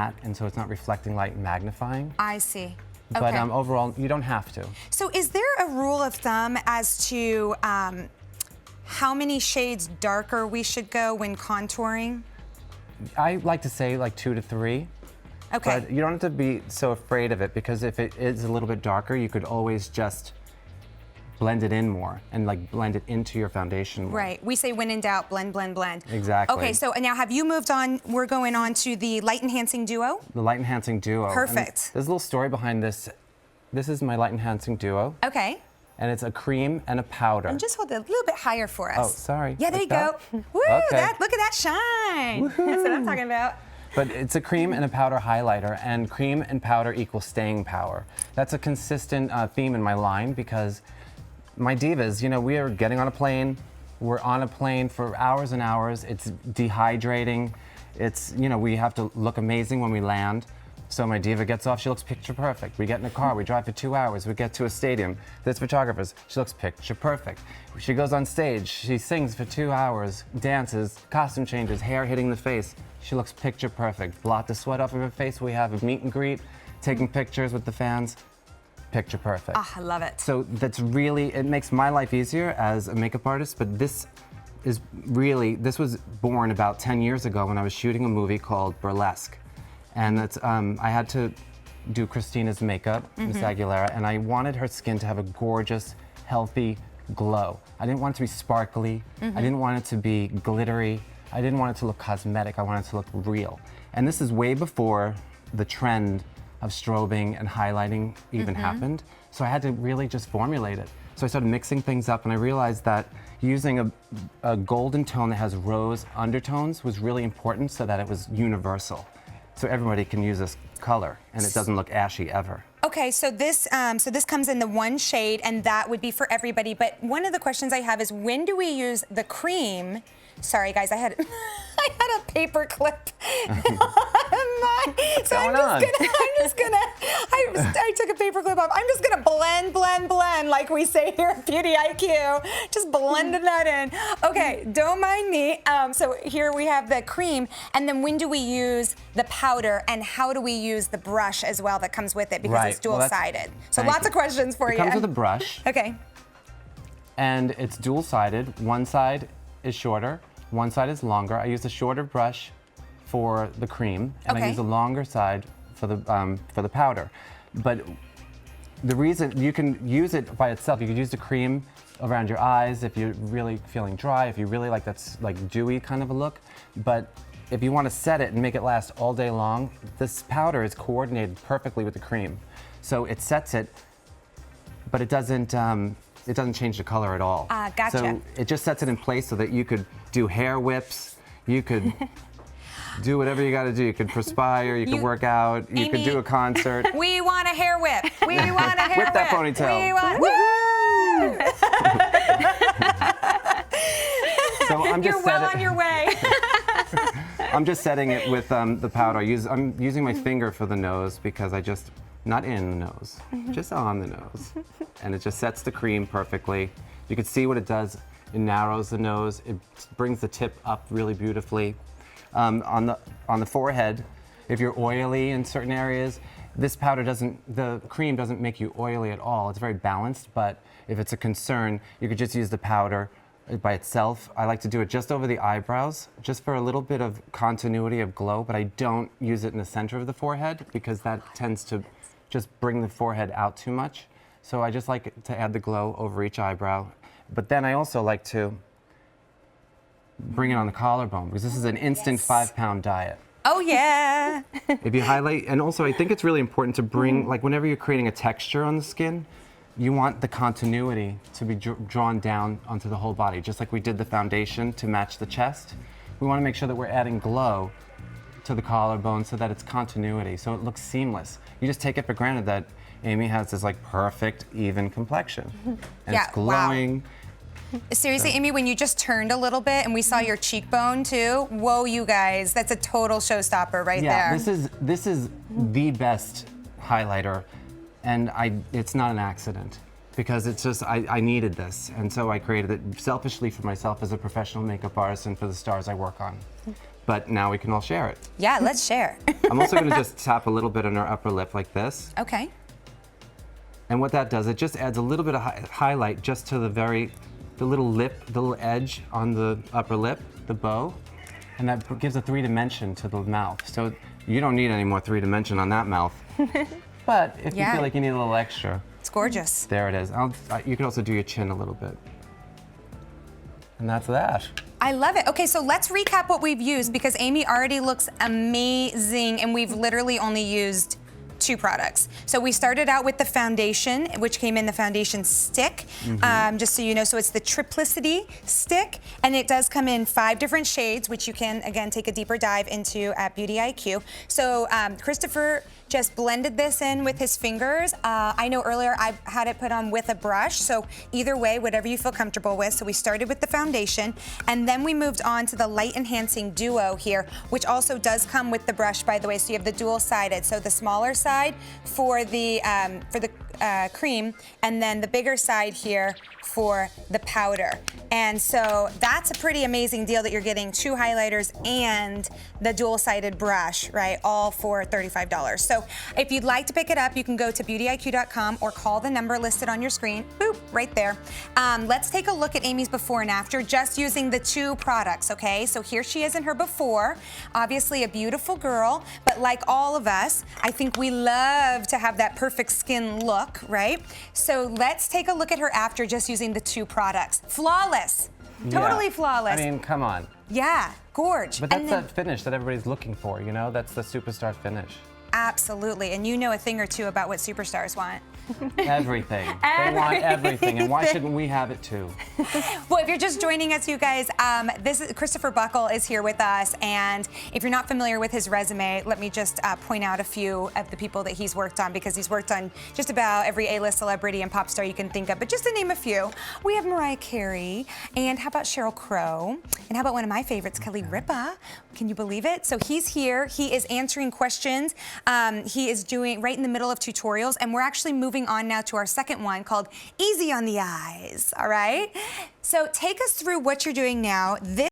matte, and so it's not reflecting light and magnifying. I see. But Okay. overall, you don't have to. So is there a rule of thumb as to how many shades darker we should go when contouring? I like to say like 2 to 3. Okay. But you don't have to be so afraid of it, because if it is a little bit darker, you could always just blend it in more and like blend it into your foundation more. Right. We say when in doubt, blend, blend, blend. Exactly. Okay, so now have you moved on? We're going on to the light enhancing duo. The light enhancing duo. Perfect. And there's a little story behind this. This is my light enhancing duo. Okay. And it's a cream and a powder. And just hold it a little bit higher for us. Oh, sorry. Yeah, there Like you go. that? Woo, Okay. look at that shine. That's what I'm talking about. But it's a cream and a powder highlighter, and cream and powder equals staying power. That's a consistent theme in my line, because my divas, you know, we are getting on a plane. We're on a plane for hours and hours. It's dehydrating. It's, you know, we have to look amazing when we land. So my diva gets off, she looks picture perfect. We get in a car, we drive for 2 hours, we get to a stadium. There's photographers, she looks picture perfect. She goes on stage, she sings for 2 hours, dances, costume changes, hair hitting the face. She looks picture perfect. Blot the sweat off of her face, we have a meet and greet, taking pictures with the fans. Picture perfect. Ah, I love it. So that's really, it makes my life easier as a makeup artist, but this is really, this was born about 10 years ago when I was shooting a movie called Burlesque. And that's, I had to do Christina's makeup, Miss Aguilera, and I wanted her skin to have a gorgeous, healthy glow. I didn't want it to be sparkly. I didn't want it to be glittery. I didn't want it to look cosmetic. I wanted it to look real. And this is way before the trend of strobing and highlighting even happened. So I had to really just formulate it. So I started mixing things up, and I realized that using a golden tone that has rose undertones was really important, so that it was universal. So everybody can use this color, and it doesn't look ashy ever. Okay, so this comes in the one shade, and that would be for everybody. But one of the questions I have is, when do we use the cream? Sorry, guys, I had a paper clip. I took a paper clip off. I'm just gonna blend, blend, blend, like we say here at Beauty IQ. Just blending that in. Okay, don't mind me. So here we have the cream, and then when do we use the powder, and how do we use the brush as well that comes with it, because Right. it's dual-sided. So Thank lots you. of questions for It you. comes with a brush, Okay. and it's dual-sided. One side is shorter, one side is longer. I use a shorter brush for the cream, and I Okay. use a longer side for the powder. But the reason, you can use it by itself. You could use the cream around your eyes if you're really feeling dry, if you really like that's like dewy kind of a look. But if you want to set it and make it last all day long, this powder is coordinated perfectly with the cream. So it sets it, but it doesn't change the color at all. Gotcha. So it just sets it in place so that you could do hair whips, you could do whatever you got to do. You could perspire, you could work out, you could Amy, do a concert. We want a hair whip. We want a hair Whip that ponytail. We want. So I'm just You're well on your way. I'm just setting it with the powder. I'm using my finger for the nose, because not in the nose, just on the nose. And it just sets the cream perfectly. You can see what it does. It narrows the nose. It brings the tip up really beautifully. On the forehead, if you're oily in certain areas, the cream doesn't make you oily at all. It's very balanced, but if it's a concern, you could just use the powder by itself. I like to do it just over the eyebrows, just for a little bit of continuity of glow, but I don't use it in the center of the forehead, because that tends to just bring the forehead out too much. So I just like to add the glow over each eyebrow. But then I also like to bring it on the collarbone, because this is an instant 5-pound diet. Oh yeah. If you highlight, and also I think it's really important to bring, like whenever you're creating a texture on the skin, you want the continuity to be drawn down onto the whole body, just like we did the foundation to match the chest. We want to make sure that we're adding glow to the collarbone so that it's continuity, so it looks seamless. You just take it for granted that Amy has this like perfect, even complexion. And Yeah, it's glowing. Seriously, Amy, when you just turned a little bit and we saw your cheekbone too, whoa, you guys, that's a total showstopper right there. Yeah, this is the best highlighter, and it's not an accident, because it's just, I needed this, and so I created it selfishly for myself as a professional makeup artist and for the stars I work on. but now we can all share it. Yeah, let's share. I'm also gonna just tap a little bit on our upper lip like this. Okay. And what that does, it just adds a little bit of highlight just to the little lip, the little edge on the upper lip, the bow. And that gives a 3-dimension to the mouth. So you don't need any more 3-dimension on that mouth. But if you feel like you need a little extra. It's gorgeous. There it is. You can also do your chin a little bit. And that's that. I love it. Okay, so let's recap what we've used because Amy already looks amazing and we've literally only used 2 products. So we started out with the foundation, which came in the foundation stick, just so you know. So it's the Triplicity Stick, and it does come in 5 different shades, which you can, again, take a deeper dive into at Beauty IQ. So Kristofer just blended this in with his fingers. I know earlier I had it put on with a brush, so either way, whatever you feel comfortable with. So we started with the foundation, and then we moved on to the light enhancing duo here, which also does come with the brush, by the way. So you have the dual-sided, so the smaller side for the cream, and then the bigger side here for the powder. And so that's a pretty amazing deal that you're getting 2 highlighters and the dual-sided brush, right? All for $35. So if you'd like to pick it up, you can go to beautyiq.com or call the number listed on your screen. Boop, right there. Let's take a look at Amy's before and after, just using the 2 products, okay? So here she is in her before. Obviously a beautiful girl, but like all of us, I think we love to have that perfect skin look, right? So let's take a look at her after, just using the 2 products. Flawless. Totally flawless. I mean, come on. Yeah, gorge. But that's that finish that everybody's looking for, you know? That's the superstar finish. Absolutely, and you know a thing or two about what superstars want. Everything. They want everything, and why shouldn't we have it too? Well, if you're just joining us, you guys, Kristofer Buckle is here with us, and if you're not familiar with his resume, let me just point out a few of the people that he's worked on, because he's worked on just about every A-list celebrity and pop star you can think of. But just to name a few, we have Mariah Carey, and how about Sheryl Crow, and how about one of my favorites, Kelly Ripa? Can you believe it? So he's here. He is answering questions. He is doing right in the middle of tutorials, and we're actually moving on now to our second one called Easy on the Eyes. All right? So take us through what you're doing now. This